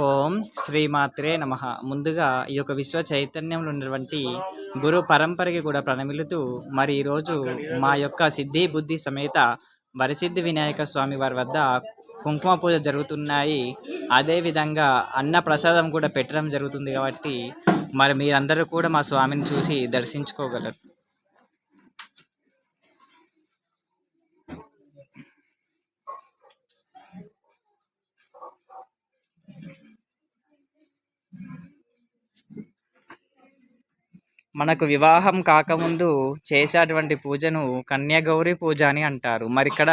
ఓం శ్రీమాత్రే నమః. ముందుగా ఈ యొక్క విశ్వ చైతన్యంలో ఉన్నటువంటి గురు పరంపరకి కూడా ప్రణమిలుతూ మరి ఈరోజు మా యొక్క సిద్ధి బుద్ధి సమేత వరసిద్ధి వినాయక స్వామి వారి వద్ద కుంకుమ పూజ జరుగుతున్నాయి. అదేవిధంగా అన్న ప్రసాదం కూడా పెట్టడం జరుగుతుంది కాబట్టి మరి మీరందరూ కూడా మా స్వామిని చూసి దర్శించుకోగలరు. మనకు వివాహం కాకముందు చేసేటువంటి పూజను కన్యాగౌరి పూజ అని అంటారు. మరి ఇక్కడ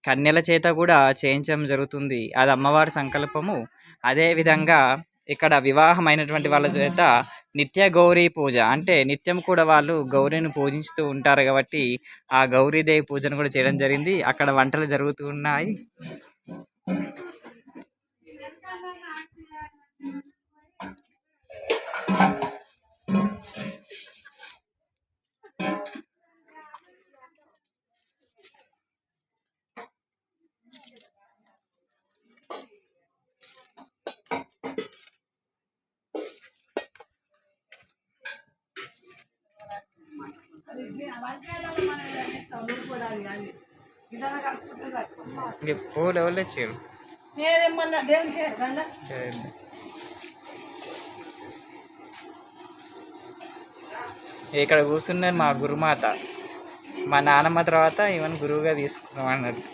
కన్యల చేత కూడా చేయించడం జరుగుతుంది, అది అమ్మవారి సంకల్పము. అదేవిధంగా ఇక్కడ వివాహమైనటువంటి వాళ్ళ చేత నిత్య గౌరీ పూజ, అంటే నిత్యం కూడా వాళ్ళు గౌరీని పూజిస్తూ ఉంటారు కాబట్టి ఆ గౌరీదేవి పూజను కూడా చేయడం జరిగింది. అక్కడ వంటలు జరుగుతూ ఉన్నాయి. పూలు ఎవరు తెచ్చారు? ఇక్కడ కూర్చున్నారు మా గురుమాత. మా నాన్నమ్మ తర్వాత ఈవెన్ గురువుగా తీసుకున్నాం అన్నట్టు.